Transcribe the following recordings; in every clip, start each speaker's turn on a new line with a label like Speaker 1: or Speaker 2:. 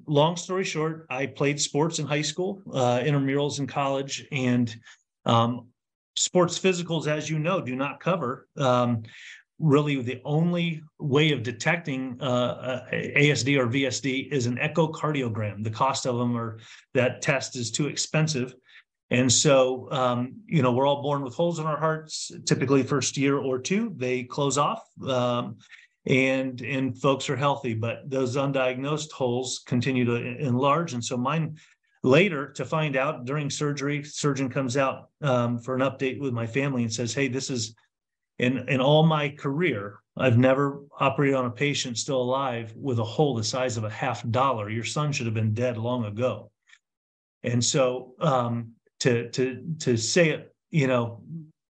Speaker 1: long story short, I played sports in high school, intramurals in college, and sports physicals, as you know, do not cover. Really, the only way of detecting ASD or VSD is an echocardiogram. The cost of them that test is too expensive. And so, we're all born with holes in our hearts. Typically, first year or two, they close off, and folks are healthy. But those undiagnosed holes continue to enlarge. And so mine later, to find out during surgery, surgeon comes out for an update with my family and says, "Hey, this is in all my career, I've never operated on a patient still alive with a hole the size of a $50. Your son should have been dead long ago." And so, to say it,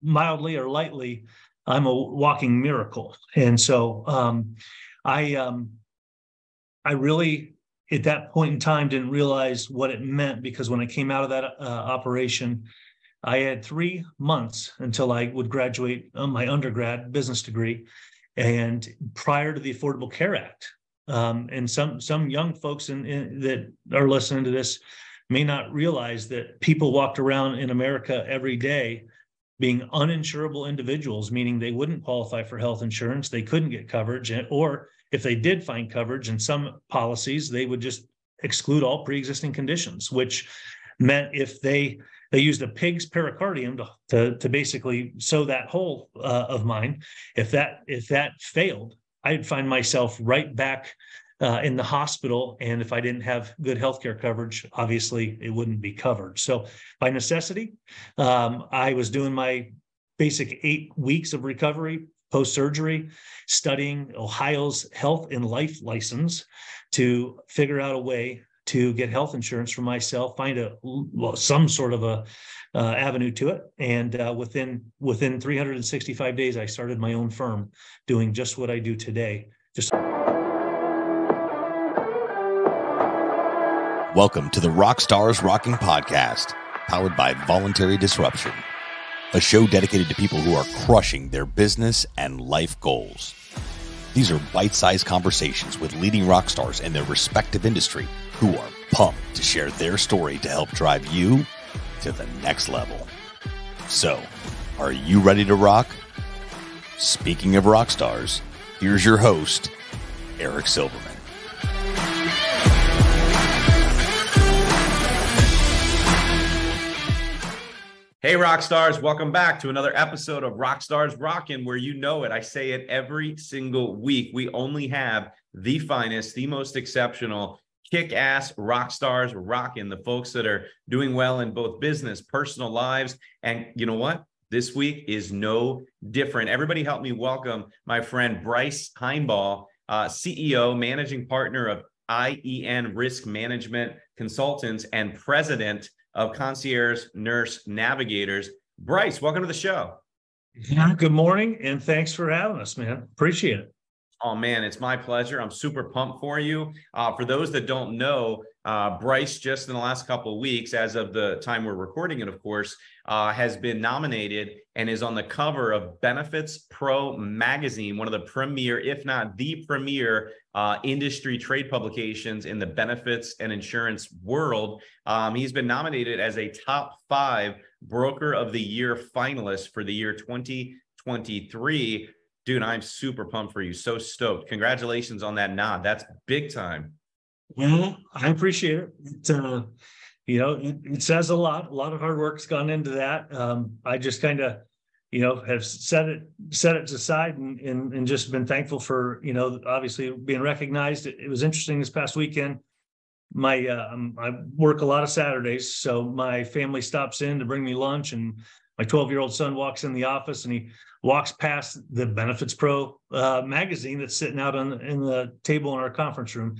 Speaker 1: mildly or lightly, I'm a walking miracle. And so, I really, at that point in time, didn't realize what it meant, because when I came out of that operation, I had 3 months until I would graduate my undergrad business degree, and prior to the Affordable Care Act. And some young folks that are listening to this may not realize that people walked around in America every day being uninsurable individuals, meaning they wouldn't qualify for health insurance, they couldn't get coverage, or if they did find coverage in some policies, they would just exclude all pre-existing conditions, which meant if they used a pig's pericardium to basically sew that hole of mine. If that failed, I'd find myself right back in the hospital. And if I didn't have good healthcare coverage, obviously it wouldn't be covered. So by necessity, I was doing my basic 8 weeks of recovery post-surgery, studying Ohio's health and life license to figure out a way to get health insurance for myself, find some sort of a avenue to it. And within 365 days, I started my own firm doing just what I do today.
Speaker 2: Welcome to the RockstarsRocking podcast, powered by Voluntary Disruption, a show dedicated to people who are crushing their business and life goals. These are bite-sized conversations with leading rock stars in their respective industry who are pumped to share their story to help drive you to the next level. So, are you ready to rock? Speaking of rock stars, here's your host, Eric Silverman.
Speaker 3: Hey, rock stars, welcome back to another episode of RockstarsRocking, where you know it. I say it every single week. We only have the finest, the most exceptional, kick-ass rock stars rocking, the folks that are doing well in both business, personal lives. And you know what? This week is no different. Everybody help me welcome my friend Bryce Heinbaugh, CEO, managing partner of IEN Risk Management Consultants and president of Concierge Nurse Navigators. Bryce, welcome to the show.
Speaker 1: Yeah, good morning, and thanks for having us, man. Appreciate it.
Speaker 3: Oh, man, it's my pleasure. I'm super pumped for you. For those that don't know, Bryce, just in the last couple of weeks, as of the time we're recording it, of course, has been nominated and is on the cover of BenefitsPRO magazine, one of the premier, if not the premier, industry trade publications in the benefits and insurance world. He's been nominated as a top 5 broker of the year finalist for the year 2023. Dude, I'm super pumped for you. So stoked. Congratulations on that nod. That's big time.
Speaker 1: Well, I appreciate it. It says a lot of hard work's gone into that. I just kind of, have set it aside and just been thankful for, obviously being recognized. It was interesting this past weekend. I work a lot of Saturdays, so my family stops in to bring me lunch, and my 12-year-old son walks in the office and he walks past the BenefitsPRO magazine that's sitting out in the table in our conference room.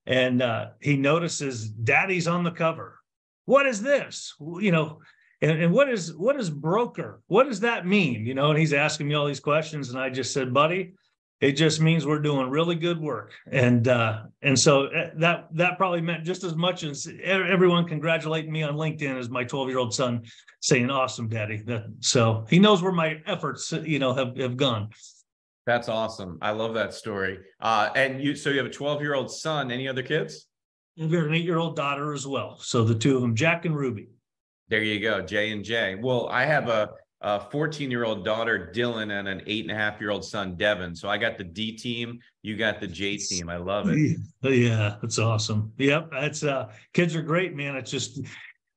Speaker 1: And he notices Daddy's on the cover. What is this? And what is broker? What does that mean? And he's asking me all these questions. And I just said, buddy, it just means we're doing really good work. And so that probably meant just as much as everyone congratulating me on LinkedIn as my 12-year-old son saying, awesome, Daddy. So he knows where my efforts, have gone.
Speaker 3: That's awesome. I love that story. And so you have a 12-year-old son. Any other kids?
Speaker 1: I've got an 8-year-old daughter as well. So the two of them, Jack and Ruby.
Speaker 3: There you go, J and J. Well, I have a 14-year-old daughter, Dylan, and an 8.5-year-old son, Devin. So I got the D team, you got the J team. I love it.
Speaker 1: Yeah, that's awesome. Yep, that's kids are great, man. It's just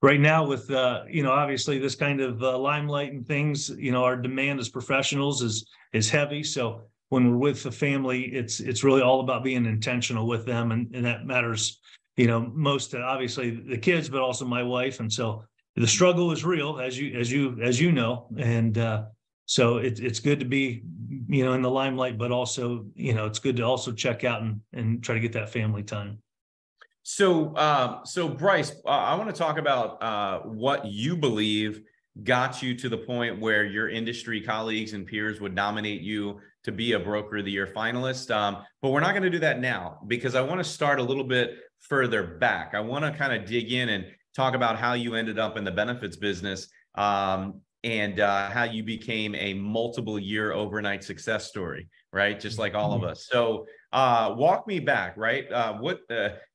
Speaker 1: right now with obviously this kind of limelight and things, our demand as professionals is heavy. So when we're with the family, it's really all about being intentional with them, and that matters, most to obviously the kids, but also my wife. And so the struggle is real, as you know, and so it's good to be in the limelight, but also it's good to also check out and try to get that family time.
Speaker 3: So Bryce, I want to talk about what you believe got you to the point where your industry colleagues and peers would nominate you to be a Broker of the Year finalist. But we're not going to do that now, because I want to start a little bit further back. I want to kind of dig in and talk about how you ended up in the benefits business, and how you became a multiple year overnight success story, right? Just like all of us. So walk me back, right? What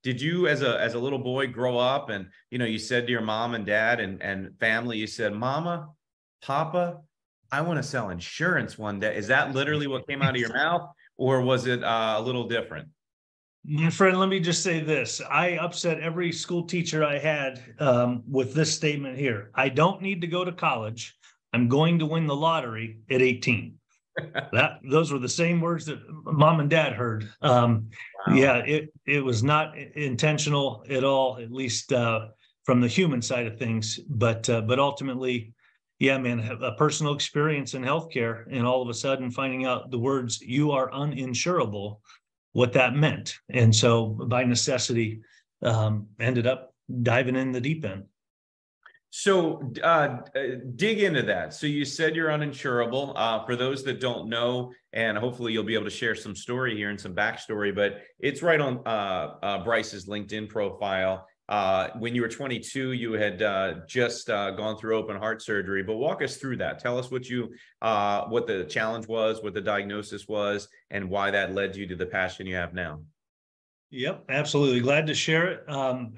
Speaker 3: did you as a little boy grow up, and you said to your mom and dad and family, you said, "Mama, Papa, I want to sell insurance one day." Is that literally what came out of your mouth, or was it a little different?
Speaker 1: My friend, let me just say this. I upset every school teacher I had with this statement here. I don't need to go to college. I'm going to win the lottery at 18. Those were the same words that mom and dad heard. Wow. Yeah, it was not intentional at all, at least from the human side of things. But ultimately, yeah, man, a personal experience in healthcare, and all of a sudden finding out the words "you are uninsurable," what that meant. And so by necessity, ended up diving in the deep end.
Speaker 3: So dig into that. So you said you're uninsurable. For those that don't know, and hopefully you'll be able to share some story here and some backstory, but it's right on Bryce's LinkedIn profile. When you were 22, you had just gone through open heart surgery. But walk us through that. Tell us what the challenge was, what the diagnosis was, and why that led you to the passion you have now.
Speaker 1: Yep, absolutely. Glad to share it.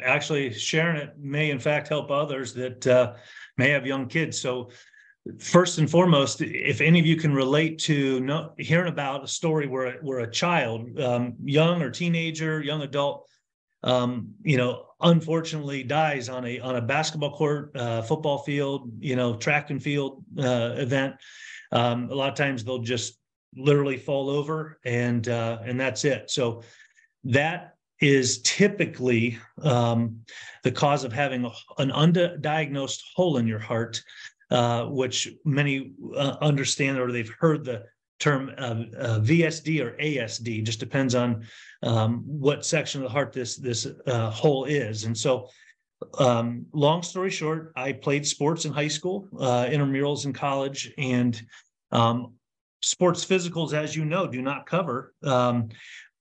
Speaker 1: Actually, sharing it may, in fact, help others that may have young kids. So first and foremost, if any of you can relate to hearing about a story where a child, young or teenager, young adult, unfortunately dies on a basketball court, football field, track and field event, a lot of times they'll just literally fall over and that's it. So that is typically the cause of having an undiagnosed hole in your heart, which many understand, or they've heard the term VSD or ASD. Just depends on what section of the heart this hole is. And so long story short, I played sports in high school, intramurals in college, and sports physicals, as you know, do not cover.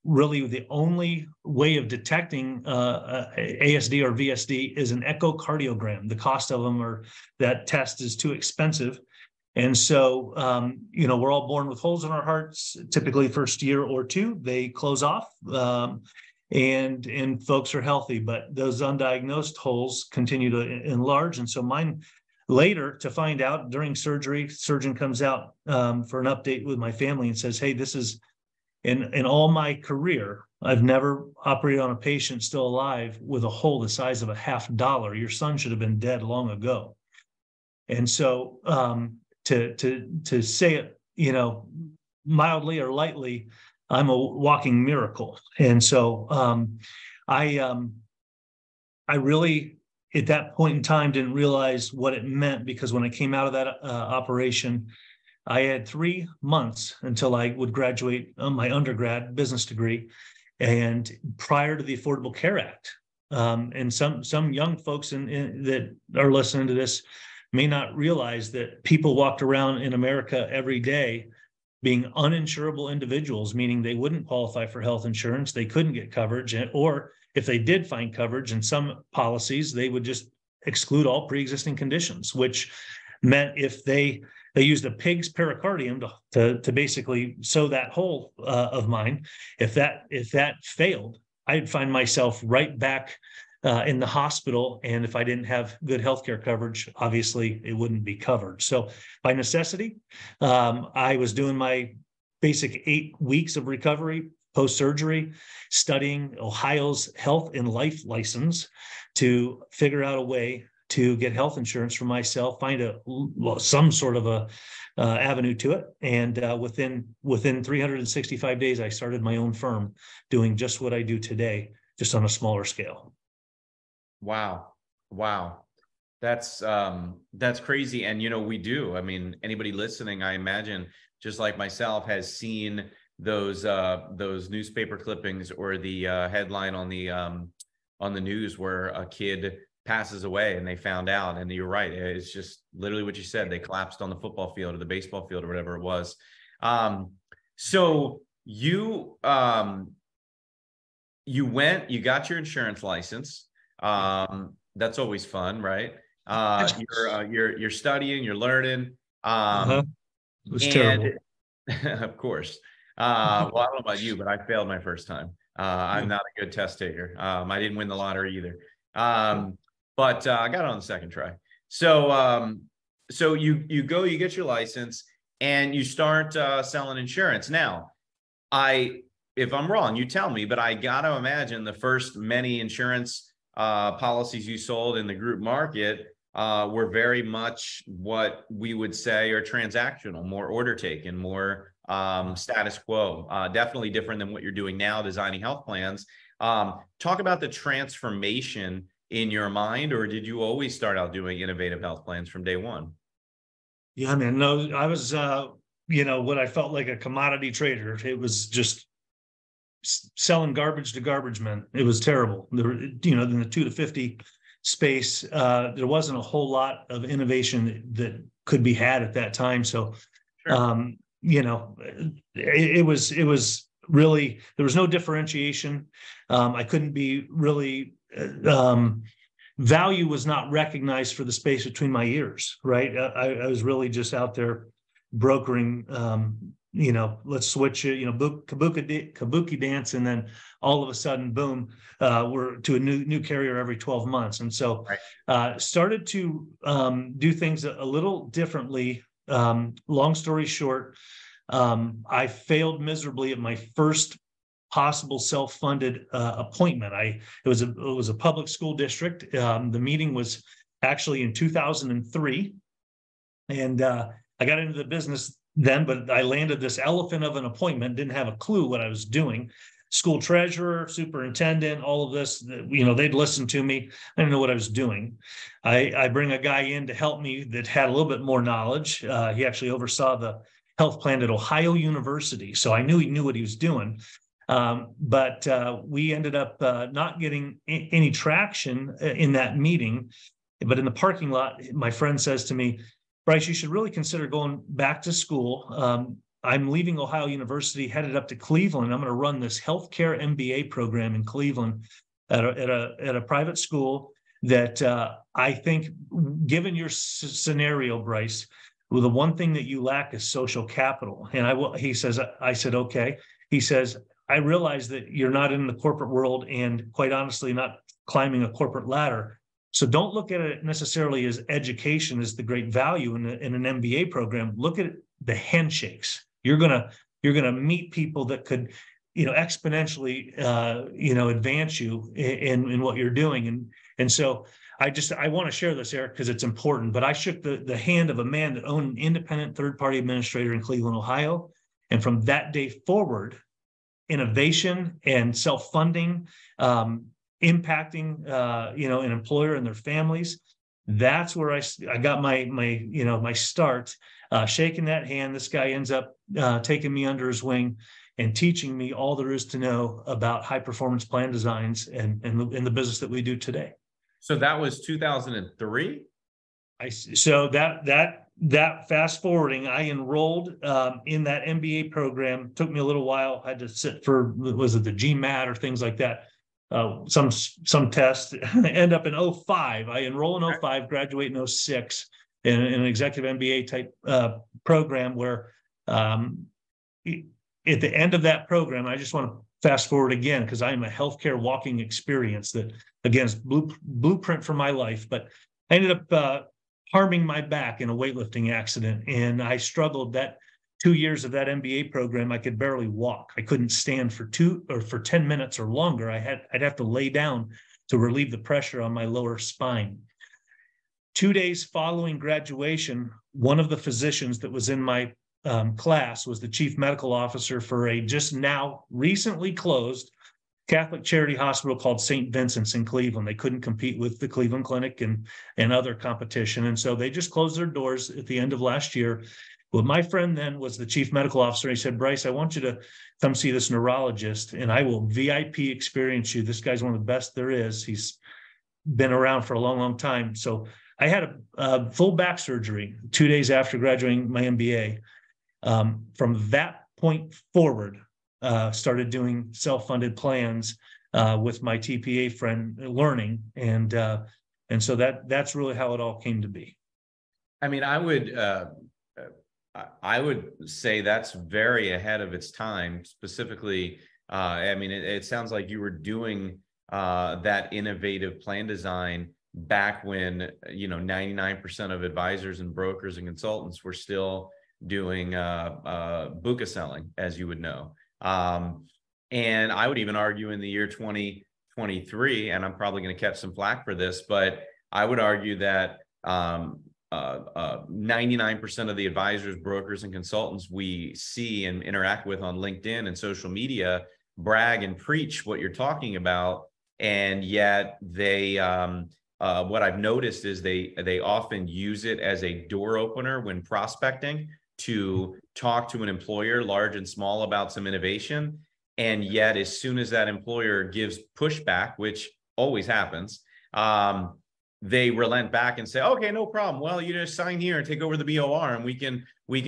Speaker 1: Really, the only way of detecting ASD or VSD is an echocardiogram. The cost of them that test is too expensive. And so, we're all born with holes in our hearts. Typically, first year or two, they close off, and folks are healthy. But those undiagnosed holes continue to enlarge. And so mine later, to find out during surgery, surgeon comes out for an update with my family and says, "Hey, this is..." In all my career, I've never operated on a patient still alive with a hole the size of a $50. Your son should have been dead long ago. And so to say it, mildly or lightly, I'm a walking miracle. And so I really, at that point in time, didn't realize what it meant, because when I came out of that operation, I had 3 months until I would graduate my undergrad business degree, and prior to the Affordable Care Act. And some young folks that are listening to this may not realize that people walked around in America every day being uninsurable individuals, meaning they wouldn't qualify for health insurance, they couldn't get coverage, or if they did find coverage in some policies, they would just exclude all pre-existing conditions, which meant if they used a pig's pericardium to basically sew that hole of mine. If that failed, I'd find myself right back in the hospital. And if I didn't have good healthcare coverage, obviously it wouldn't be covered. So by necessity, I was doing my basic 8 weeks of recovery post-surgery, studying Ohio's health and life license to figure out a way to get health insurance for myself, find some sort of a avenue to it. And within 365 days, I started my own firm doing just what I do today, just on a smaller scale.
Speaker 3: Wow. That's crazy. And, we do. I mean, anybody listening, I imagine, just like myself, has seen those newspaper clippings or the headline on the news where a kid passes away and they found out. And you're right. It's just literally what you said. They collapsed on the football field or the baseball field or whatever it was. So you you got your insurance license. That's always fun, right? You're studying, you're learning.
Speaker 1: It was terrible.
Speaker 3: Of course. Well, I don't know about you, but I failed my first time. I'm not a good test taker. I didn't win the lottery either. But I got it on the second try. So you get your license and you start selling insurance. Now, if I'm wrong, you tell me, but I got to imagine the first many insurance policies you sold in the group market were very much what we would say are transactional, more order taken, more status quo, definitely different than what you're doing now, designing health plans. Talk about the transformation in your mind, or did you always start out doing innovative health plans from day one?
Speaker 1: Yeah, man. No, I was, what I felt like a commodity trader. It was just selling garbage to garbage men. It was terrible. In the 2 to 50 space, there wasn't a whole lot of innovation that could be had at that time. So, sure. It was really, there was no differentiation. I couldn't be really, value was not recognized for the space between my ears, right? I was really just out there brokering, let's switch it, kabuki dance. And then all of a sudden, boom, we're to a new carrier every 12 months. And so started to do things a little differently. Long story short, I failed miserably at my first possible self-funded appointment. It was a public school district. The meeting was actually in 2003, and I got into the business then, but I landed this elephant of an appointment, didn't have a clue what I was doing. School treasurer, superintendent, all of this, they'd listen to me. I didn't know what I was doing. I bring a guy in to help me that had a little bit more knowledge. He actually oversaw the health plan at Ohio University, so I knew he knew what he was doing. But we ended up not getting any traction in that meeting. But in the parking lot, my friend says to me, Bryce, you should really consider going back to school. I'm leaving Ohio University, headed up to Cleveland. I'm going to run this healthcare MBA program in Cleveland at a private school that I think, given your scenario, Bryce, well, the one thing that you lack is social capital. And I said, okay. He says, I realize that you're not in the corporate world and quite honestly not climbing a corporate ladder. So don't look at it necessarily as education as the great value in an MBA program. Look at the handshakes. You're gonna meet people that could, exponentially, advance you in what you're doing. And so I want to share this, Eric, because it's important. But I shook the hand of a man that owned an independent third-party administrator in Cleveland, Ohio, and from that day forward, innovation and self-funding, impacting, an employer and their families. That's where I got my start, shaking that hand. This guy ends up taking me under his wing and teaching me all there is to know about high performance plan designs and in the business that we do today.
Speaker 3: So that was 2003.
Speaker 1: So that fast forwarding, I enrolled in that MBA program. Took me a little while. I had to sit for, was it the GMAT or things like that? Some test. End up in 05. I enroll in 05, graduate in 06 in an executive MBA type program where at the end of that program, I just want to fast forward again, because I am a healthcare walking experience that, again, is blueprint for my life. But I ended up harming my back in a weightlifting accident. And I struggled that 2 years of that MBA program. I could barely walk. I couldn't stand for 10 minutes or longer. I'd have to lay down to relieve the pressure on my lower spine. 2 days following graduation, one of the physicians that was in my class was the chief medical officer for a just now recently closed Catholic charity hospital called St. Vincent's in Cleveland. They couldn't compete with the Cleveland Clinic and other competition. And so they just closed their doors at the end of last year. Well, my friend then was the chief medical officer. He said, Bryce, I want you to come see this neurologist and I will VIP experience you. This guy's one of the best there is. He's been around for a long, long time. So I had a full back surgery 2 days after graduating my MBA. From that point forward, started doing self-funded plans with my TPA friend learning. And so that's really how it all came to be.
Speaker 3: I mean, I would say that's very ahead of its time. Specifically, I mean, it sounds like you were doing that innovative plan design back when, 99% of advisors and brokers and consultants were still doing buka selling, as you would know. And I would even argue in the year 2023, and I'm probably going to catch some flack for this, but I would argue that 99% of the advisors, brokers, and consultants we see and interact with on LinkedIn and social media brag and preach what you're talking about. And yet they, what I've noticed is they often use it as a door opener when prospecting to talk to an employer, large and small, about some innovation. And yet, as soon as that employer gives pushback, which always happens, they relent back and say, okay, no problem. Well, you just sign here and take over the BOR and we can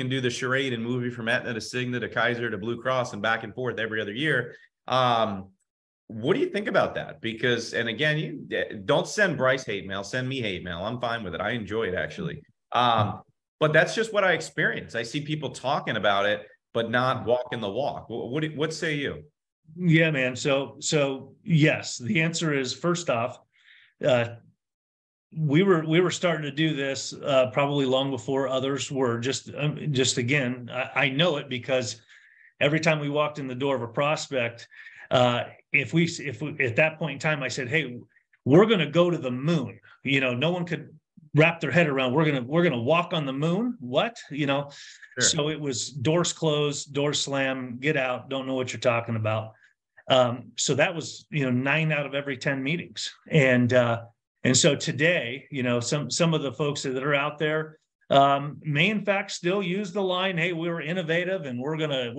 Speaker 3: do the charade and move you from Aetna to Cigna to Kaiser to Blue Cross and back and forth every other year. What do you think about that? Because, and again, you don't send Bryce hate mail, send me hate mail. I'm fine with it. I enjoy it, actually. But that's just what I experience. I see people talking about it, but not walking the walk. What say you?
Speaker 1: Yeah, man. So yes, the answer is, first off, we were starting to do this probably long before others were. Just again, I know it because every time we walked in the door of a prospect, if we at that point in time, I said, hey, we're going to go to the moon. No one could wrap their head around, we're gonna walk on the moon. What? Sure. So it was doors closed, doors slam, get out, don't know what you're talking about. So that was 9 out of every 10 meetings. And so today, some of the folks that are out there may in fact still use the line, hey, we were innovative and we're gonna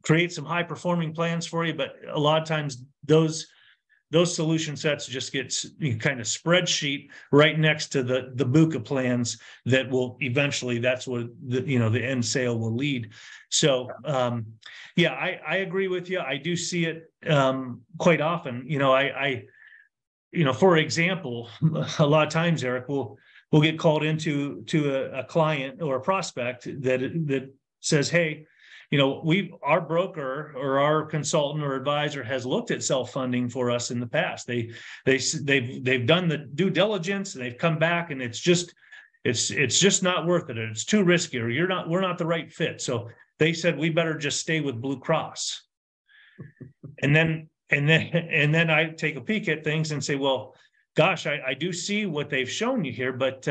Speaker 1: create some high performing plans for you. But a lot of times those solution sets just gets kind of spreadsheet right next to the BUCA plans that will eventually, that's what the end sale will lead. So I agree with you. I do see it quite often. For example, a lot of times, Eric, we'll get called into a client or a prospect that says, hey, our broker or our consultant or advisor has looked at self-funding for us in the past. They've done the due diligence and they've come back and it's just not worth it. It's too risky, or we're not the right fit. So they said we better just stay with Blue Cross. And then I take a peek at things and say, well, gosh, I do see what they've shown you here, but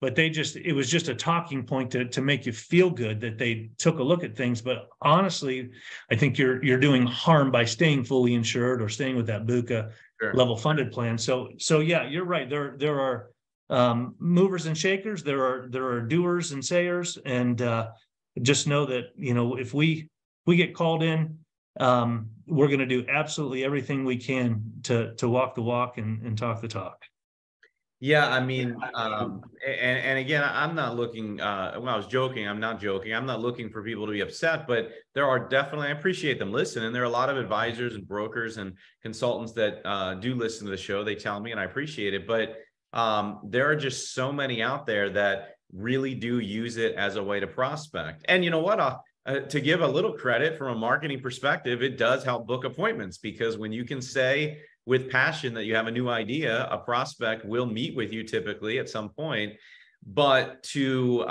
Speaker 1: it was just a talking point to make you feel good that they took a look at things. But honestly, I think you're doing harm by staying fully insured or staying with that BUCA level funded plan. So yeah, you're right. There are movers and shakers. There are doers and sayers, and just know that if we get called in, we're going to do absolutely everything we can to walk the walk and talk the talk.
Speaker 3: Yeah, I mean, and again, I'm not looking, when I was joking, I'm not joking. I'm not looking for people to be upset, but there are definitely, I appreciate them listening. There are a lot of advisors and brokers and consultants that do listen to the show. They tell me, and I appreciate it, but there are just so many out there that really do use it as a way to prospect. And you know what? to give a little credit from a marketing perspective, it does help book appointments, because when you can say with passion that you have a new idea, a prospect will meet with you typically at some point. But to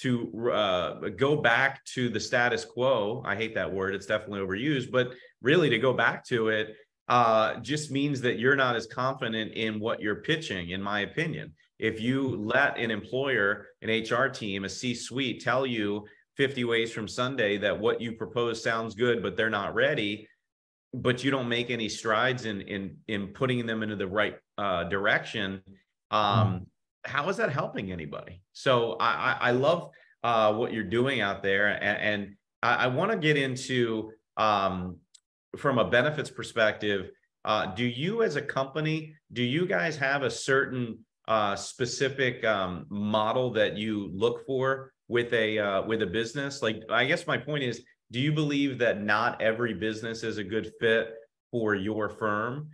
Speaker 3: go back to the status quo, I hate that word, it's definitely overused, but really to go back to it just means that you're not as confident in what you're pitching, in my opinion. If you let an employer, an HR team, a C-suite tell you 50 ways from Sunday that what you propose sounds good, but they're not ready, but you don't make any strides in putting them into the right direction, how is that helping anybody? So I love what you're doing out there. And I want to get into, from a benefits perspective, do you as a company, do you guys have a certain specific model that you look for with a business? Like, I guess my point is, do you believe that not every business is a good fit for your firm,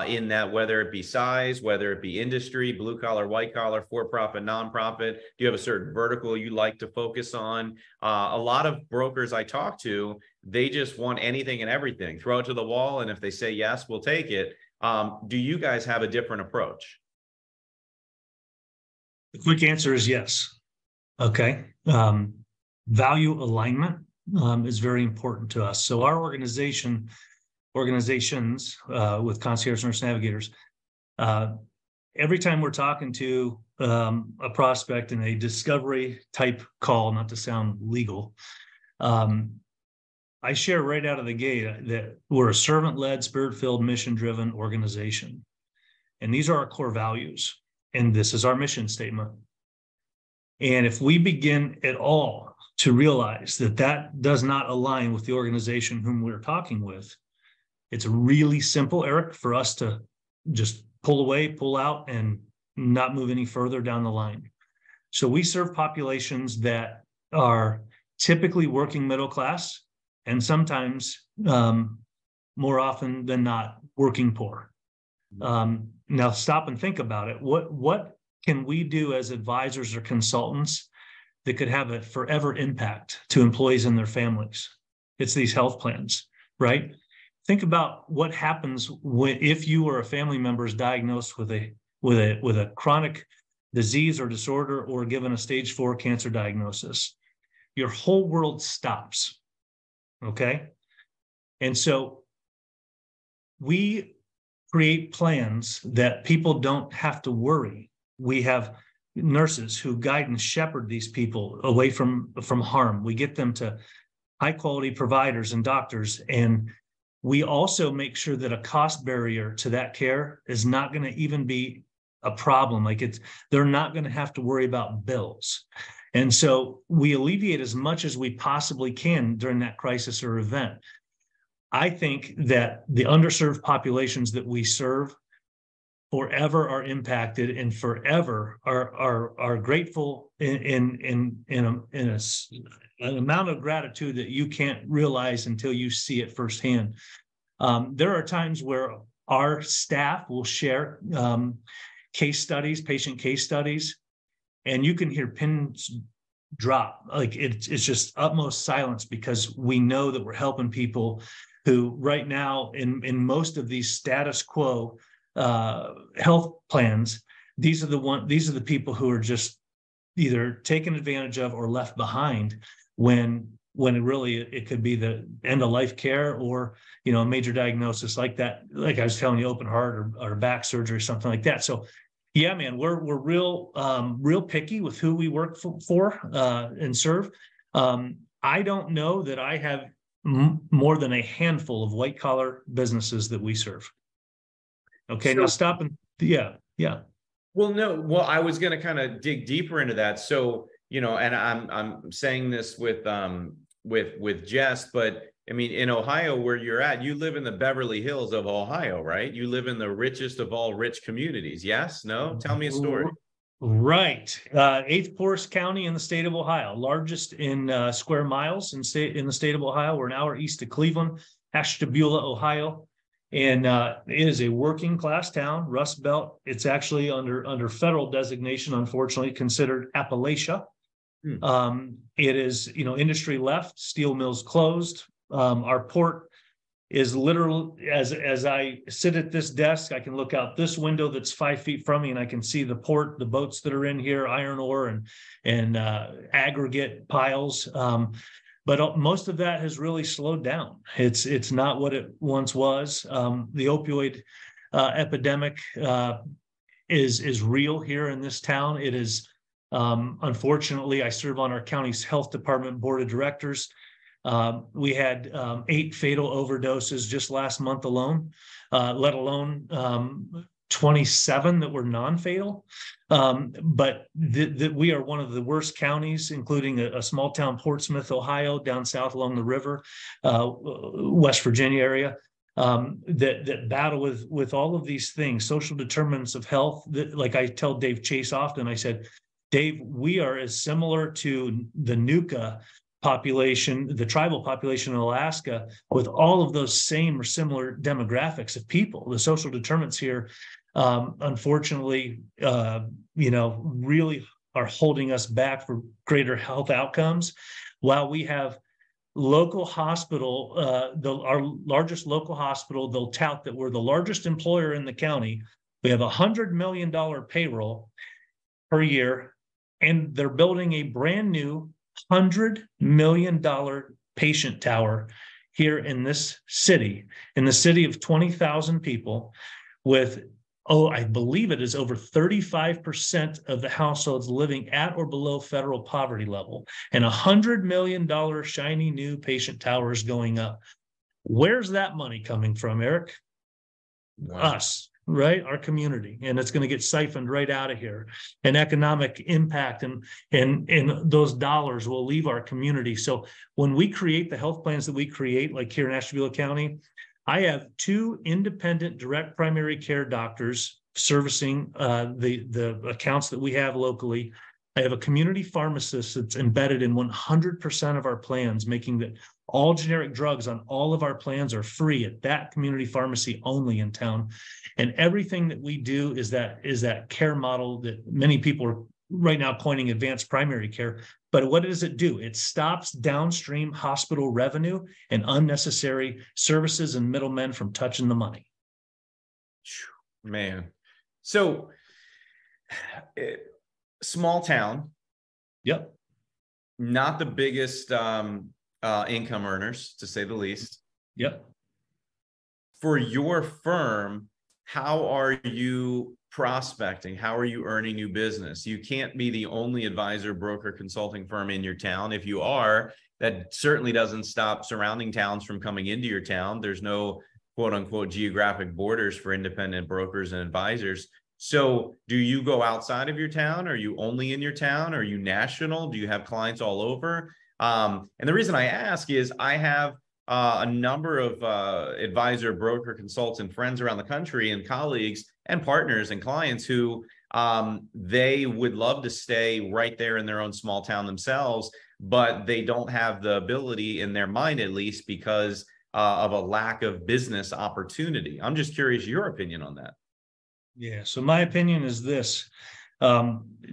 Speaker 3: in that whether it be size, whether it be industry, blue collar, white collar, for-profit, nonprofit? Do you have a certain vertical you like to focus on? A lot of brokers I talk to, they just want anything and everything, throw it to the wall, and if they say yes, we'll take it. Do you guys have a different approach?
Speaker 1: The quick answer is yes. Okay. Value alignment is very important to us. So our organizations with concierge nurse navigators, every time we're talking to a prospect in a discovery type call, not to sound legal, I share right out of the gate that we're a servant-led, spirit-filled, mission-driven organization. And these are our core values. And this is our mission statement. And if we begin at all to realize that that does not align with the organization whom we're talking with, it's really simple, Eric, for us to just pull away, pull out, and not move any further down the line. So we serve populations that are typically working middle class, and sometimes more often than not working poor. Now stop and think about it. What can we do as advisors or consultants that could have a forever impact to employees and their families? It's these health plans, right? Think about what happens if you or a family member is diagnosed with a chronic disease or disorder, or given a stage 4 cancer diagnosis. Your whole world stops. Okay. And so we create plans that people don't have to worry. We have nurses who guide and shepherd these people away from harm. We get them to high quality providers and doctors. And we also make sure that a cost barrier to that care is not going to even be a problem. They're not going to have to worry about bills. And so we alleviate as much as we possibly can during that crisis or event. I think that the underserved populations that we serve forever are impacted, and forever are grateful in an amount of gratitude that you can't realize until you see it firsthand. There are times where our staff will share case studies, patient case studies, and you can hear pins drop. Like it's just utmost silence, because we know that we're helping people who right now in most of these status quo health plans, these are the people who are just either taken advantage of or left behind when it could be the end of life care, or a major diagnosis like that, like I was telling you, open heart or back surgery, something like that. So yeah, man, we're real picky with who we work for and serve. I don't know that I have more than a handful of white collar businesses that we serve. Okay, now stop and yeah.
Speaker 3: Well, no, well, I was going to kind of dig deeper into that. So, and I'm saying this with jest, but I mean, in Ohio, where you're at, you live in the Beverly Hills of Ohio, right? You live in the richest of all rich communities. Yes? No? Tell me a story.
Speaker 1: Right. 8th poorest county in the state of Ohio, largest in square miles in the state of Ohio. We're an hour east of Cleveland, Ashtabula, Ohio. And it is a working class town, Rust Belt. It's actually under federal designation, unfortunately, considered Appalachia. It is, industry left, steel mills closed. Our port is literal. As I sit at this desk, I can look out this window that's 5 feet from me, and I can see the port, the boats that are in here, iron ore and aggregate piles. But most of that has really slowed down. It's not what it once was. The opioid epidemic is real here in this town. It is, unfortunately, I serve on our county's health department board of directors. We had 8 fatal overdoses just last month alone, let alone 27 that were non-fatal. But we are one of the worst counties, including a small town, Portsmouth, Ohio, down south along the river, West Virginia area, that battle with all of these things, social determinants of health. Like I tell Dave Chase often, I said, Dave, we are as similar to the Nuka population, the tribal population in Alaska, with all of those same or similar demographics of people. The social determinants here, unfortunately, really are holding us back for greater health outcomes. While we have local hospital, our largest local hospital, they'll tout that we're the largest employer in the county. We have $100 million payroll per year, and they're building a brand new $100 million patient tower here in this city, in the city of 20,000 people, with, I believe it is over 35% of the households living at or below federal poverty level, and $100 million shiny new patient towers going up. Where's that money coming from, Eric? Wow. Us. Right, our community, and it's going to get siphoned right out of here. And economic impact and those dollars will leave our community. So when we create the health plans that we create, like here in Ashtabula County, I have 2 independent direct primary care doctors servicing the accounts that we have locally. I have a community pharmacist that's embedded in 100% of our plans, making that all generic drugs on all of our plans are free at that community pharmacy only in town. And everything that we do is that care model that many people are right now coining advanced primary care. But what does it do? It stops downstream hospital revenue and unnecessary services and middlemen from touching the money.
Speaker 3: Man. So small town.
Speaker 1: Yep.
Speaker 3: Not the biggest income earners, to say the least.
Speaker 1: Yep.
Speaker 3: For your firm, how are you prospecting? How are you earning new business? You can't be the only advisor, broker, consulting firm in your town. If you are, that certainly doesn't stop surrounding towns from coming into your town. There's no quote unquote geographic borders for independent brokers and advisors. So do you go outside of your town? Are you only in your town? Are you national? Do you have clients all over? And the reason I ask is I have a number of advisor, broker, consultant friends around the country, and colleagues and partners and clients who they would love to stay right there in their own small town themselves, but they don't have the ability, in their mind at least, because of a lack of business opportunity. I'm just curious your opinion on that.
Speaker 1: Yeah, so my opinion is this.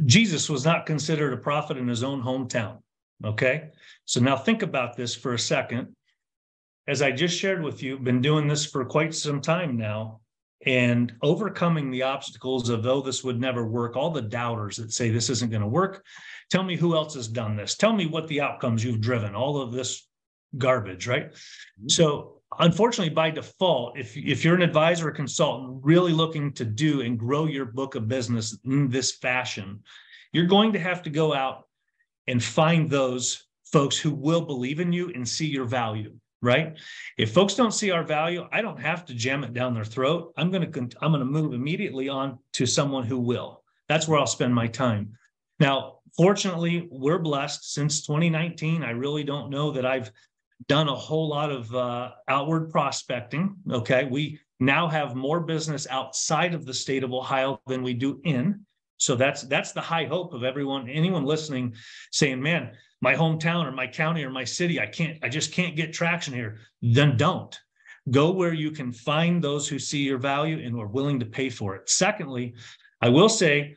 Speaker 1: Jesus was not considered a prophet in his own hometown. Okay, so now think about this for a second. As I just shared with you, been doing this for quite some time now, and overcoming the obstacles of, oh, this would never work, all the doubters that say this isn't going to work. Tell me who else has done this. Tell me what the outcomes you've driven, all of this garbage, right? Mm-hmm. So unfortunately, by default, if you're an advisor or consultant really looking to do and grow your book of business in this fashion, you're going to have to go out and find those folks who will believe in you and see your value, right? If folks don't see our value, I don't have to jam it down their throat. I'm going to move immediately on to someone who will. That's where I'll spend my time. Now, fortunately, we're blessed. Since 2019, I really don't know that I've done a whole lot of outward prospecting. Okay, we now have more business outside of the state of Ohio than we do in. So that's the high hope of anyone listening, saying, man, my hometown or my county or my city, I just can't get traction here. Then don't. Go where you can find those who see your value and are willing to pay for it. Secondly, I will say,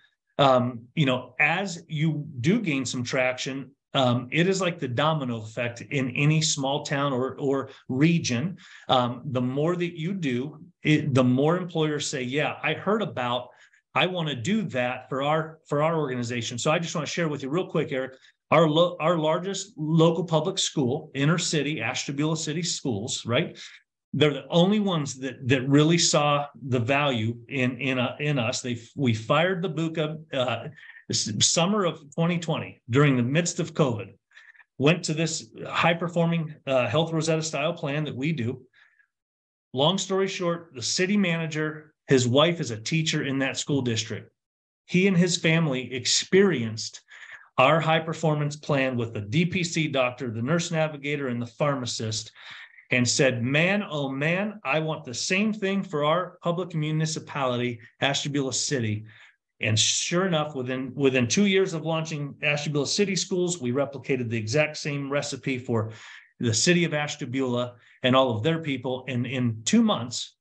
Speaker 1: as you do gain some traction, it is like the domino effect in any small town or region. The more that you do, the more employers say, yeah, I heard about, I want to do that for our organization. So I just want to share with you real quick, Eric, our largest local public school, inner city, Ashtabula City Schools, right? They're the only ones that really saw the value in us. We fired the BUCA summer of 2020 during the midst of COVID. Went to this high-performing Health Rosetta style plan that we do. Long story short, the city manager, his wife is a teacher in that school district. He and his family experienced our high-performance plan with the DPC doctor, the nurse navigator, and the pharmacist, and said, man, oh man, I want the same thing for our public municipality, Ashtabula City. And sure enough, within 2 years of launching Ashtabula City Schools, we replicated the exact same recipe for the city of Ashtabula and all of their people. And in 2 months,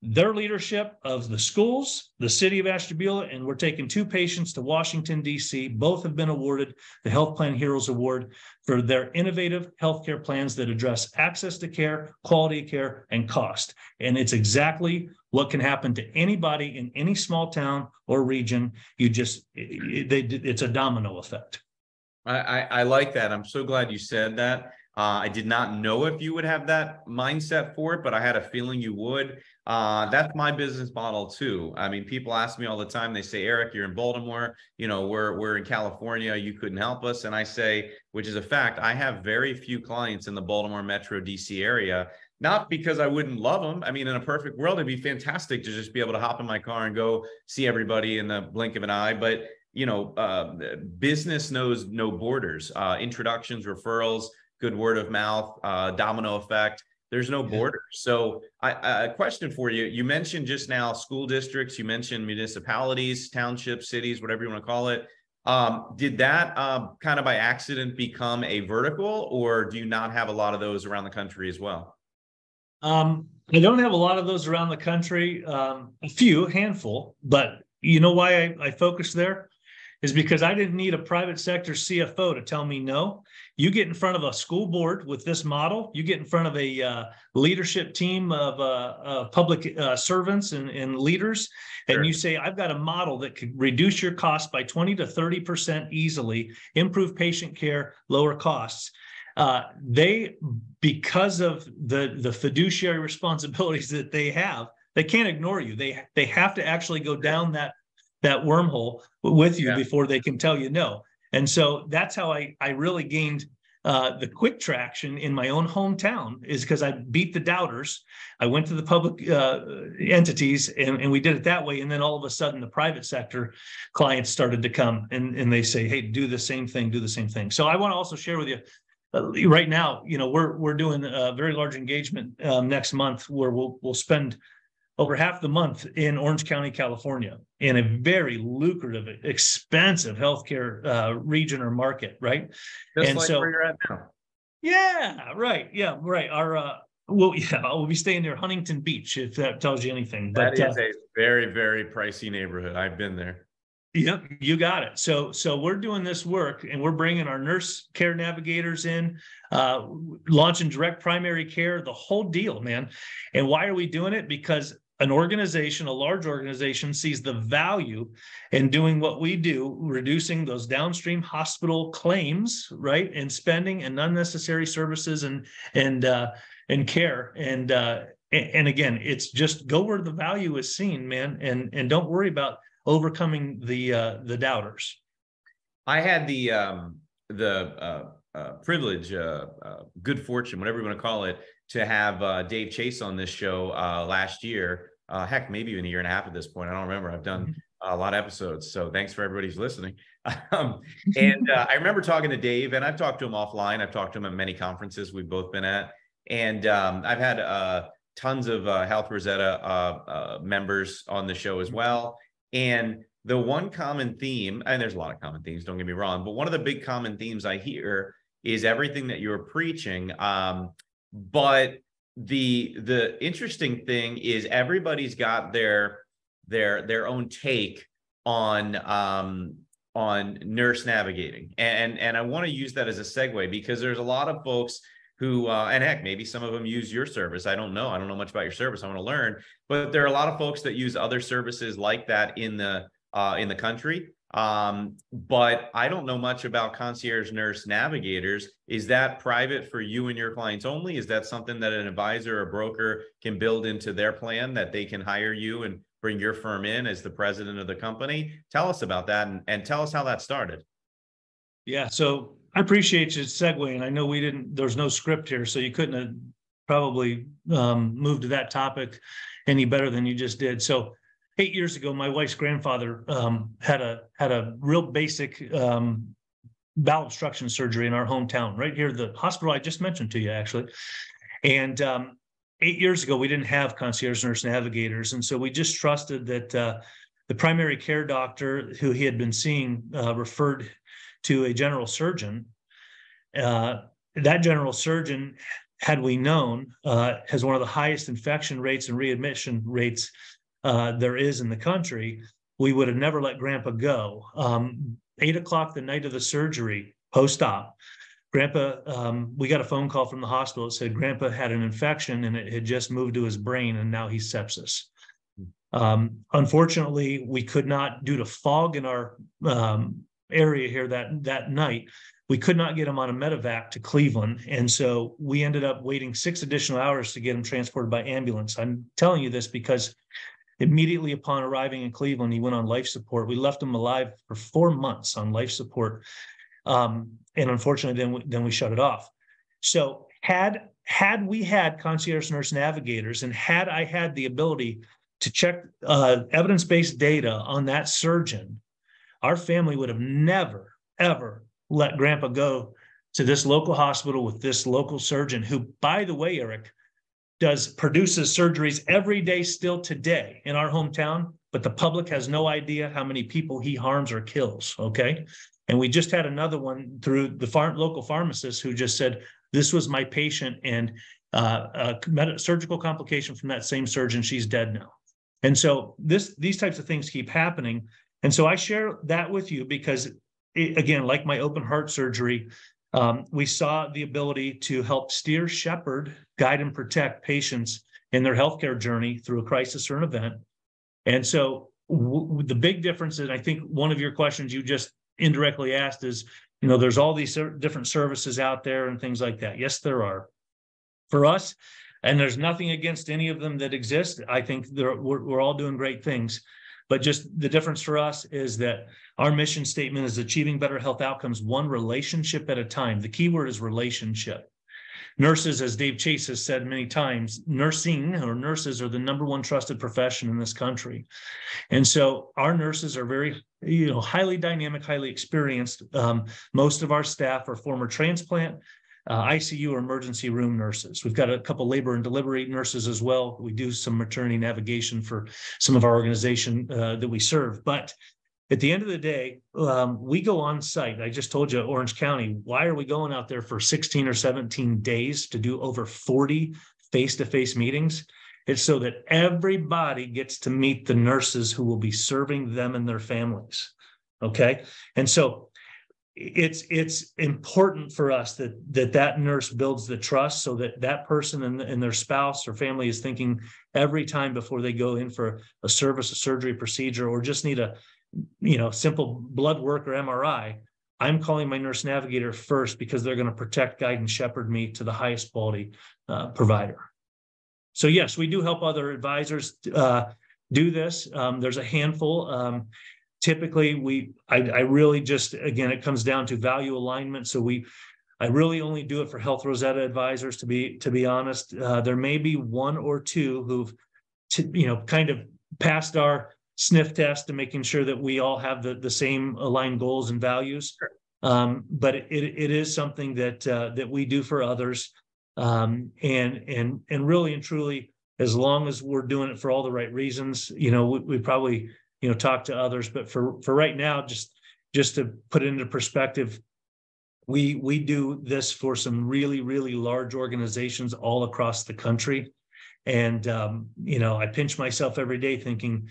Speaker 1: their leadership of the schools, the city of Ashtabula, and we're taking 2 patients to Washington, D.C. Both have been awarded the Health Plan Heroes Award for their innovative healthcare plans that address access to care, quality of care, and cost. And it's exactly what can happen to anybody in any small town or region. It's a domino effect.
Speaker 3: I like that. I'm so glad you said that. I did not know if you would have that mindset for it, but I had a feeling you would. That's my business model too. I mean, people ask me all the time, they say, Eric, you're in Baltimore, we're in California, you couldn't help us. And I say, which is a fact, I have very few clients in the Baltimore Metro DC area, not because I wouldn't love them. I mean, in a perfect world, it'd be fantastic to just be able to hop in my car and go see everybody in the blink of an eye. But, business knows no borders, introductions, referrals, good word of mouth, domino effect. There's no borders. So a question for you. You mentioned just now school districts, you mentioned municipalities, townships, cities, whatever you want to call it. Did that kind of by accident become a vertical, or do you not have a lot of those around the country as well?
Speaker 1: I don't have a lot of those around the country, a handful, but you know why I focused there? Is because I didn't need a private sector CFO to tell me no. You get in front of a school board with this model, you get in front of a leadership team of public servants and leaders, and
Speaker 3: Sure.
Speaker 1: you say, I've got a model that could reduce your cost by 20 to 30% easily, improve patient care, lower costs. Because of the fiduciary responsibilities that they have, they can't ignore you. They have to actually go down that wormhole with you before they can tell you no. And so that's how I really gained the quick traction in my own hometown, is because I beat the doubters. I went to the public entities and we did it that way. And then all of a sudden the private sector clients started to come and they say, hey, do the same thing. So I want to also share with you right now, we're doing a very large engagement next month where we'll spend over half the month in Orange County, California, in a very lucrative, expensive healthcare region or market, right?
Speaker 3: Just like where you're at now.
Speaker 1: Yeah, right. Yeah, right. We'll be staying near Huntington Beach, if that tells you anything. But
Speaker 3: that is a very, very pricey neighborhood. I've been there.
Speaker 1: Yep, you got it. So we're doing this work, and we're bringing our nurse care navigators in, launching direct primary care, the whole deal, man. And why are we doing it? Because a large organization, sees the value in doing what we do, reducing those downstream hospital claims, right, and spending and unnecessary services and care. And again, it's just go where the value is seen, man, and don't worry about overcoming the doubters. I had
Speaker 3: the privilege, good fortune, whatever you want to call it, to have Dave Chase on this show last year. Heck, maybe even a year and a half at this point. I don't remember. I've done a lot of episodes. So thanks for everybody who's listening. I remember talking to Dave, and I've talked to him offline. I've talked to him at many conferences we've both been at. And I've had tons of Health Rosetta members on the show as well. And the one common theme, and there's a lot of common themes, don't get me wrong, but one of the big common themes I hear is everything that you're preaching. But the interesting thing is everybody's got their own take on nurse navigating. And I want to use that as a segue, because there's a lot of folks who, and heck, maybe some of them use your service. I don't know much about your service. I want to learn, but there are a lot of folks that use other services like that in the country. But I don't know much about concierge nurse navigators. Is that private for you and your clients only? Is that something that an advisor or broker can build into their plan, that they can hire you and bring your firm in as the president of the company? Tell us about that, and tell us how that started.
Speaker 1: Yeah, so I appreciate you segueing. I know there's no script here, so you couldn't have probably moved to that topic any better than you just did. So 8 years ago, my wife's grandfather had a real basic bowel obstruction surgery in our hometown, right here, the hospital I just mentioned to you, actually. And 8 years ago, we didn't have concierge nurse navigators. And so we just trusted that the primary care doctor who he had been seeing referred to a general surgeon. That general surgeon, had we known, has one of the highest infection rates and readmission rates there is in the country. We would have never let Grandpa go. 8 o'clock the night of the surgery, post-op, Grandpa, we got a phone call from the hospital. It said Grandpa had an infection and it had just moved to his brain, and now he's sepsis. Unfortunately, we could not, due to fog in our area here that night, we could not get him on a medevac to Cleveland. And so we ended up waiting 6 additional hours to get him transported by ambulance. I'm telling you this because immediately upon arriving in Cleveland, he went on life support. We left him alive for 4 months on life support. And unfortunately, then we shut it off. So had we had concierge nurse navigators, and had I had the ability to check evidence-based data on that surgeon, our family would have never, ever let Grandpa go to this local hospital with this local surgeon, who, by the way, Eric, produces surgeries every day still today in our hometown, but the public has no idea how many people he harms or kills, okay? And we just had another one through the local pharmacist who just said, this was my patient, and a surgical complication from that same surgeon, she's dead now. And so these types of things keep happening. And so I share that with you because, again, like my open heart surgery, we saw the ability to help steer, shepherd, guide, and protect patients in their healthcare journey through a crisis or an event. And so the big difference, and I think one of your questions you just indirectly asked is, there's all these different services out there and things like that. Yes, there are. For us, and there's nothing against any of them that exist. I think we're all doing great things. But just the difference for us is that our mission statement is achieving better health outcomes, one relationship at a time. The key word is relationship. Nurses, as Dave Chase has said many times, nurses are the #1 trusted profession in this country. And so our nurses are very, highly dynamic, highly experienced. Most of our staff are former transplant, ICU or emergency room nurses. We've got a couple labor and delivery nurses as well. We do some maternity navigation for some of our organization that we serve. But at the end of the day, we go on site. I just told you, Orange County, why are we going out there for 16 or 17 days to do over 40 face-to-face meetings? It's so that everybody gets to meet the nurses who will be serving them and their families. Okay. And so it's important for us that nurse builds the trust, so that person and their spouse or family is thinking every time before they go in for a service, a surgery procedure, or just need a simple blood work or MRI, I'm calling my nurse navigator first, because they're going to protect, guide, and shepherd me to the highest quality provider. So yes, we do help other advisors do this. There's a handful. Typically, I really just, again, it comes down to value alignment. So I really only do it for Health Rosetta advisors, to be honest. There may be one or two who've, kind of passed our sniff test to making sure that we all have the same aligned goals and values. But it is something that we do for others. And really and truly, as long as we're doing it for all the right reasons, we probably, talk to others. But for right now, just to put it into perspective, we do this for some really, really large organizations all across the country. And, I pinch myself every day thinking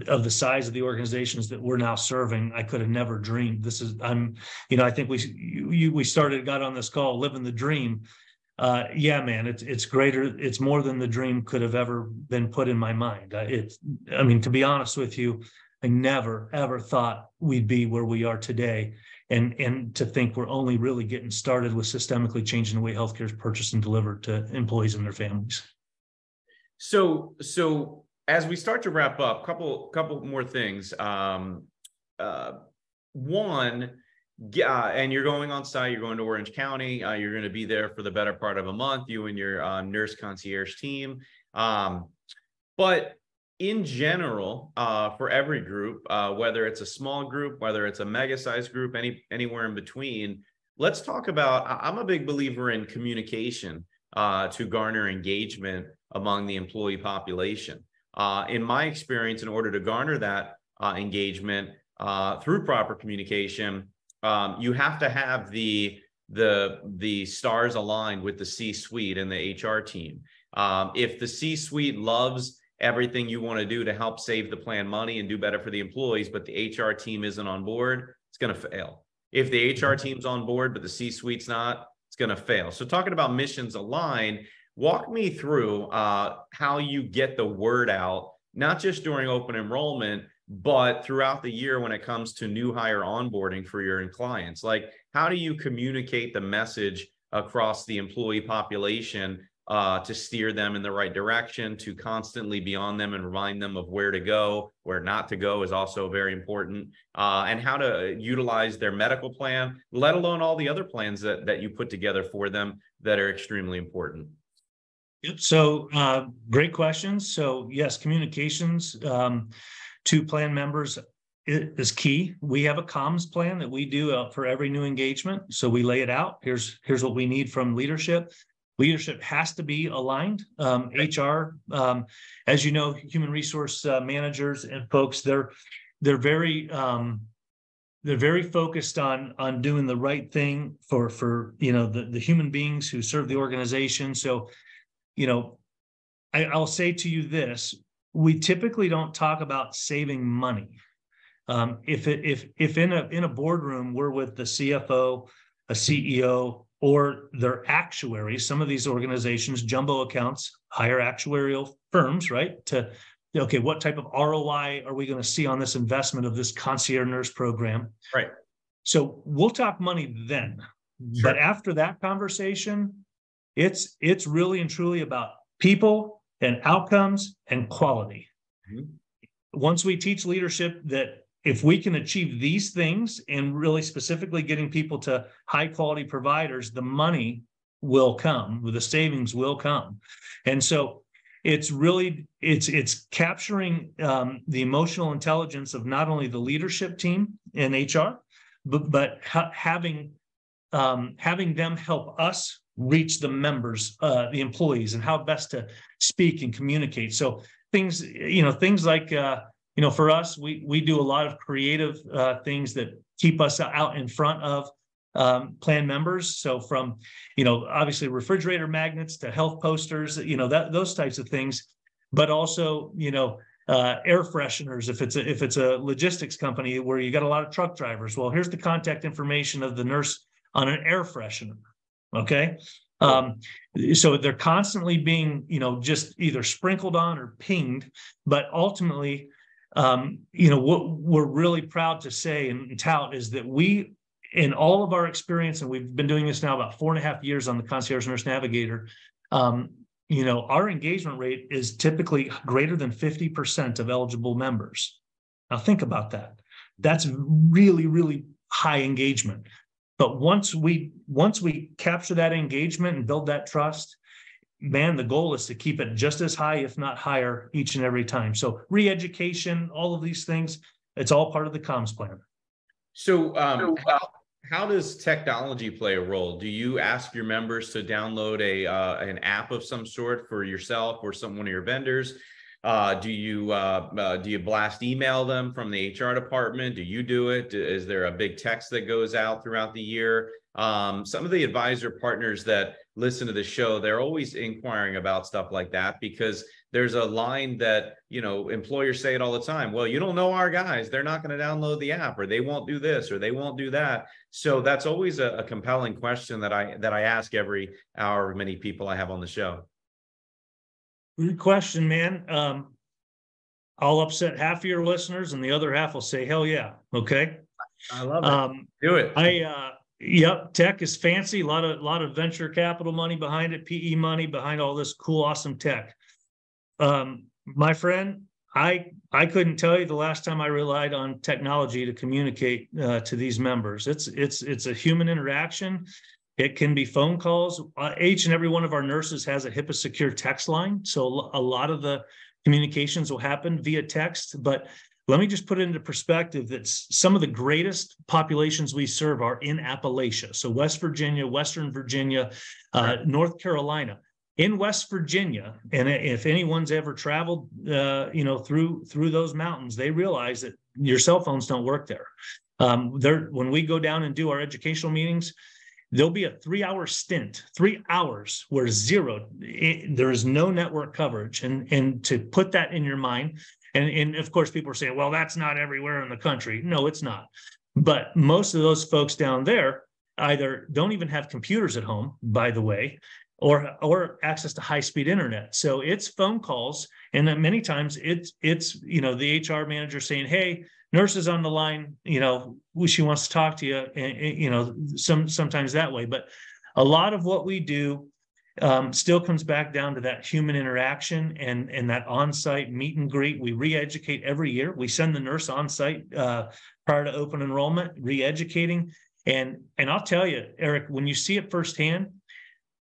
Speaker 1: of the size of the organizations that we're now serving. I could have never dreamed. I think we got on this call, living the dream. Yeah, man, it's greater. It's more than the dream could have ever been put in my mind. To be honest with you, I never, ever thought we'd be where we are today. And to think we're only really getting started with systemically changing the way healthcare is purchased and delivered to employees and their families.
Speaker 3: So as we start to wrap up, couple more things. One, and you're going on site, you're going to Orange County, you're going to be there for the better part of a month, you and your nurse concierge team. But in general, for every group, whether it's a small group, whether it's a mega sized group, anywhere in between, let's talk about, I'm a big believer in communication to garner engagement among the employee population. In my experience, in order to garner that engagement through proper communication, you have to have the stars aligned with the C-suite and the HR team. If the C-suite loves everything you want to do to help save the plan money and do better for the employees, but the HR team isn't on board, it's going to fail. If the HR team's on board, but the C-suite's not, it's going to fail. So talking about missions aligned, walk me through how you get the word out, not just during open enrollment, but throughout the year when it comes to new hire onboarding for your clients. Like, how do you communicate the message across the employee population to steer them in the right direction, to constantly be on them and remind them of where to go, where not to go is also very important, and how to utilize their medical plan, let alone all the other plans that you put together for them that are extremely important?
Speaker 1: Yep. So great questions. So yes, communications to plan members is key. We have a comms plan that we do for every new engagement. So we lay it out. Here's what we need from leadership. Leadership has to be aligned. HR, as you know, human resource managers and folks, they're very focused on doing the right thing for the human beings who serve the organization. So, I'll say to you this: we typically don't talk about saving money. If in a boardroom we're with the CFO, a CEO, or their actuaries, some of these organizations, jumbo accounts, hire actuarial firms, right? What type of ROI are we going to see on this investment of this concierge nurse program?
Speaker 3: Right.
Speaker 1: So we'll talk money then. Sure. But after that conversation, it's really and truly about people and outcomes and quality. Mm-hmm. Once we teach leadership that if we can achieve these things, and really specifically getting people to high quality providers, the money will come, the savings will come. And so it's capturing the emotional intelligence of not only the leadership team in HR, but having them help us reach the members, the employees, and how best to speak and communicate. So things like, for us, we do a lot of creative things that keep us out in front of plan members. So from, obviously refrigerator magnets to health posters, those types of things, but also, air fresheners. If it's a logistics company where you got a lot of truck drivers, well, here's the contact information of the nurse on an air freshener. Okay. So they're constantly being, just either sprinkled on or pinged, but ultimately, what we're really proud to say and tout is that we, in all of our experience, and we've been doing this now about 4.5 years on the Concierge Nurse Navigator, our engagement rate is typically greater than 50% of eligible members. Now think about that. That's really, really high engagement. But once we capture that engagement and build that trust, man, the goal is to keep it just as high, if not higher, each and every time. So re-education, all of these things, it's all part of the comms plan.
Speaker 3: So how does technology play a role? Do you ask your members to download an app of some sort for yourself or one of your vendors? Do you blast email them from the HR department? Do you do it? Is there a big text that goes out throughout the year? Some of the advisor partners that listen to the show, they're always inquiring about stuff like that, because there's a line that, employers say it all the time. Well, you don't know our guys. They're not going to download the app, or they won't do this, or they won't do that. So that's always a compelling question that I ask every however many people I have on the show.
Speaker 1: Good question, man. I'll upset half of your listeners and the other half will say, hell yeah. Okay.
Speaker 3: I love it. Do it.
Speaker 1: Yep. Tech is fancy. A lot of venture capital money behind it, PE money behind all this cool, awesome tech. My friend, I couldn't tell you the last time I relied on technology to communicate to these members. It's a human interaction. It can be phone calls. Each and every one of our nurses has a HIPAA secure text line. So a lot of the communications will happen via text, but let me just put it into perspective that some of the greatest populations we serve are in Appalachia. So West Virginia, Western Virginia, North Carolina. In West Virginia, and if anyone's ever traveled, through those mountains, they realize that your cell phones don't work there. When we go down and do our educational meetings, there'll be a 3-hour stint, 3 hours where there is no network coverage. And to put that in your mind, and of course, people are saying, well, that's not everywhere in the country. No, it's not. But most of those folks down there either don't even have computers at home, by the way, or access to high-speed internet. So it's phone calls. And then many times it's the HR manager saying, hey, nurse is on the line, she wants to talk to you, and sometimes that way. But a lot of what we do still comes back down to that human interaction and that on-site meet and greet. We re-educate every year. We send the nurse on-site prior to open enrollment, re-educating. And I'll tell you, Eric, when you see it firsthand,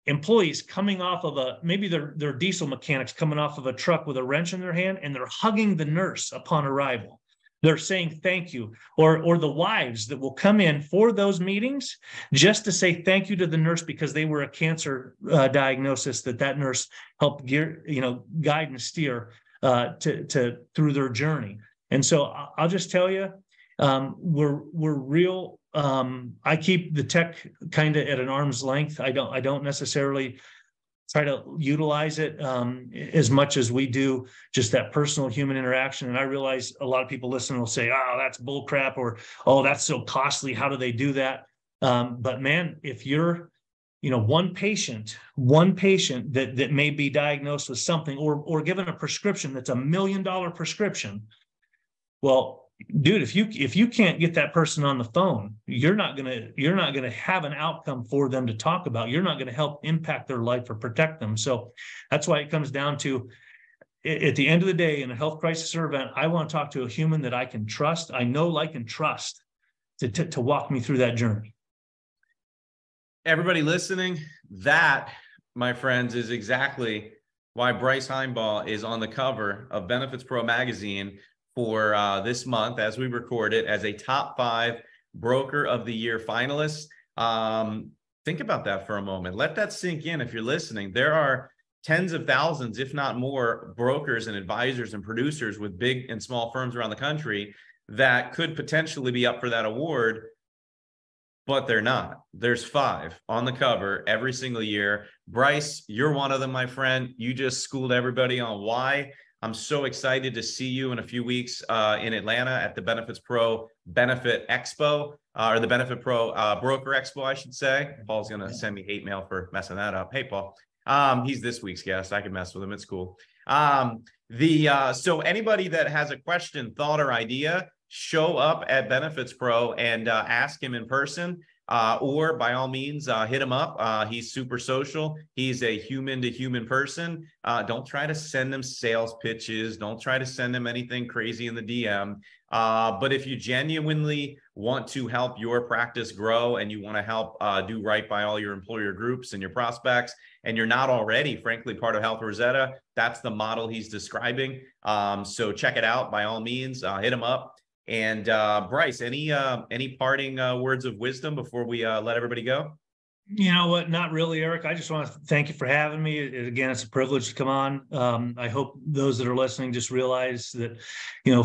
Speaker 1: employees coming off of maybe they're diesel mechanics coming off of a truck with a wrench in their hand, and they're hugging the nurse upon arrival. They're saying thank you, or the wives that will come in for those meetings just to say thank you to the nurse because they were a cancer diagnosis that nurse helped guide and steer through their journey. And so I'll just tell you, we're real. I keep the tech kind of at an arm's length. I don't necessarily try to utilize it as much as we do just that personal human interaction. And I realize a lot of people listening will say, oh, that's bull crap, or, oh, that's so costly. How do they do that? But man, if you're, one patient that may be diagnosed with something or given a prescription that's $1 million prescription, well, dude, if you can't get that person on the phone, you're not gonna have an outcome for them to talk about. You're not gonna help impact their life or protect them. So that's why it comes down to, at the end of the day, in a health crisis or event, I want to talk to a human that I can trust. I know, like, and trust to walk me through that journey.
Speaker 3: Everybody listening, that, my friends, is exactly why Bryce Heinbaugh is on the cover of BenefitsPRO magazine for this month, as we record it, as a top 5 broker of the year finalist. Think about that for a moment. Let that sink in. If you're listening, there are tens of thousands, if not more, brokers and advisors and producers with big and small firms around the country that could potentially be up for that award, but they're not. There's 5 on the cover every single year. Bryce, you're one of them, my friend. You just schooled everybody on why. I'm so excited to see you in a few weeks in Atlanta at the BenefitsPRO Benefit Expo, or the BenefitPRO Broker Expo, I should say. Paul's going to send me hate mail for messing that up. Hey, Paul. He's this week's guest. I can mess with him. It's cool. So anybody that has a question, thought, or idea, show up at BenefitsPRO and ask him in person. Or by all means, hit him up. He's super social. He's a human to human person. Don't try to send him sales pitches. Don't try to send him anything crazy in the DM. But if you genuinely want to help your practice grow and you want to help do right by all your employer groups and your prospects, and you're not already, frankly, part of Health Rosetta, that's the model he's describing. So check it out by all means. Hit him up. And Bryce, any parting words of wisdom before we let everybody go?
Speaker 1: You know what? Not really, Eric. I just want to thank you for having me. Again, it's a privilege to come on. I hope those that are listening just realize that,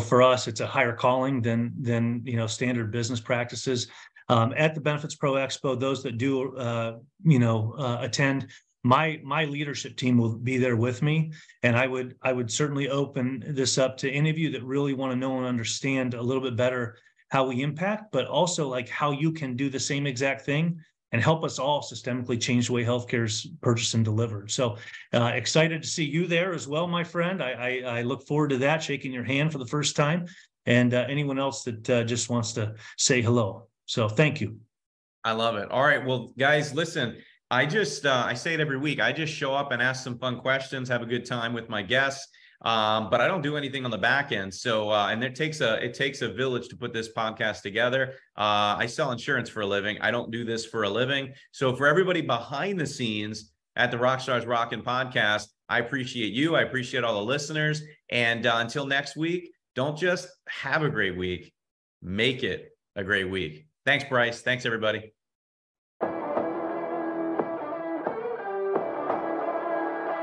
Speaker 1: for us, it's a higher calling than standard business practices. At the BenefitsPRO Expo, those that do, attend, my leadership team will be there with me, and I would certainly open this up to any of you that really want to know and understand a little bit better how we impact, but also like how you can do the same exact thing and help us all systemically change the way healthcare is purchased and delivered. So excited to see you there as well, my friend. I look forward to that, shaking your hand for the first time, and anyone else that just wants to say hello. So thank you.
Speaker 3: I love it. All right. Well, guys, listen, I say it every week. I just show up and ask some fun questions, have a good time with my guests. But I don't do anything on the back end. So, and it takes a village to put this podcast together. I sell insurance for a living. I don't do this for a living. So for everybody behind the scenes at the Rockstars Rocking podcast, I appreciate you. I appreciate all the listeners. And until next week, don't just have a great week, make it a great week. Thanks, Bryce. Thanks, everybody.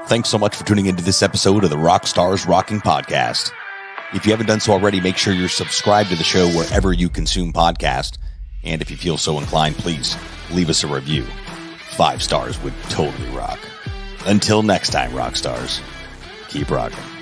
Speaker 2: Thanks so much for tuning into this episode of the Rockstars Rocking podcast. If you haven't done so already, make sure you're subscribed to the show wherever you consume podcasts. And if you feel so inclined, please leave us a review. 5 stars would totally rock. Until next time, Rockstars, keep rocking.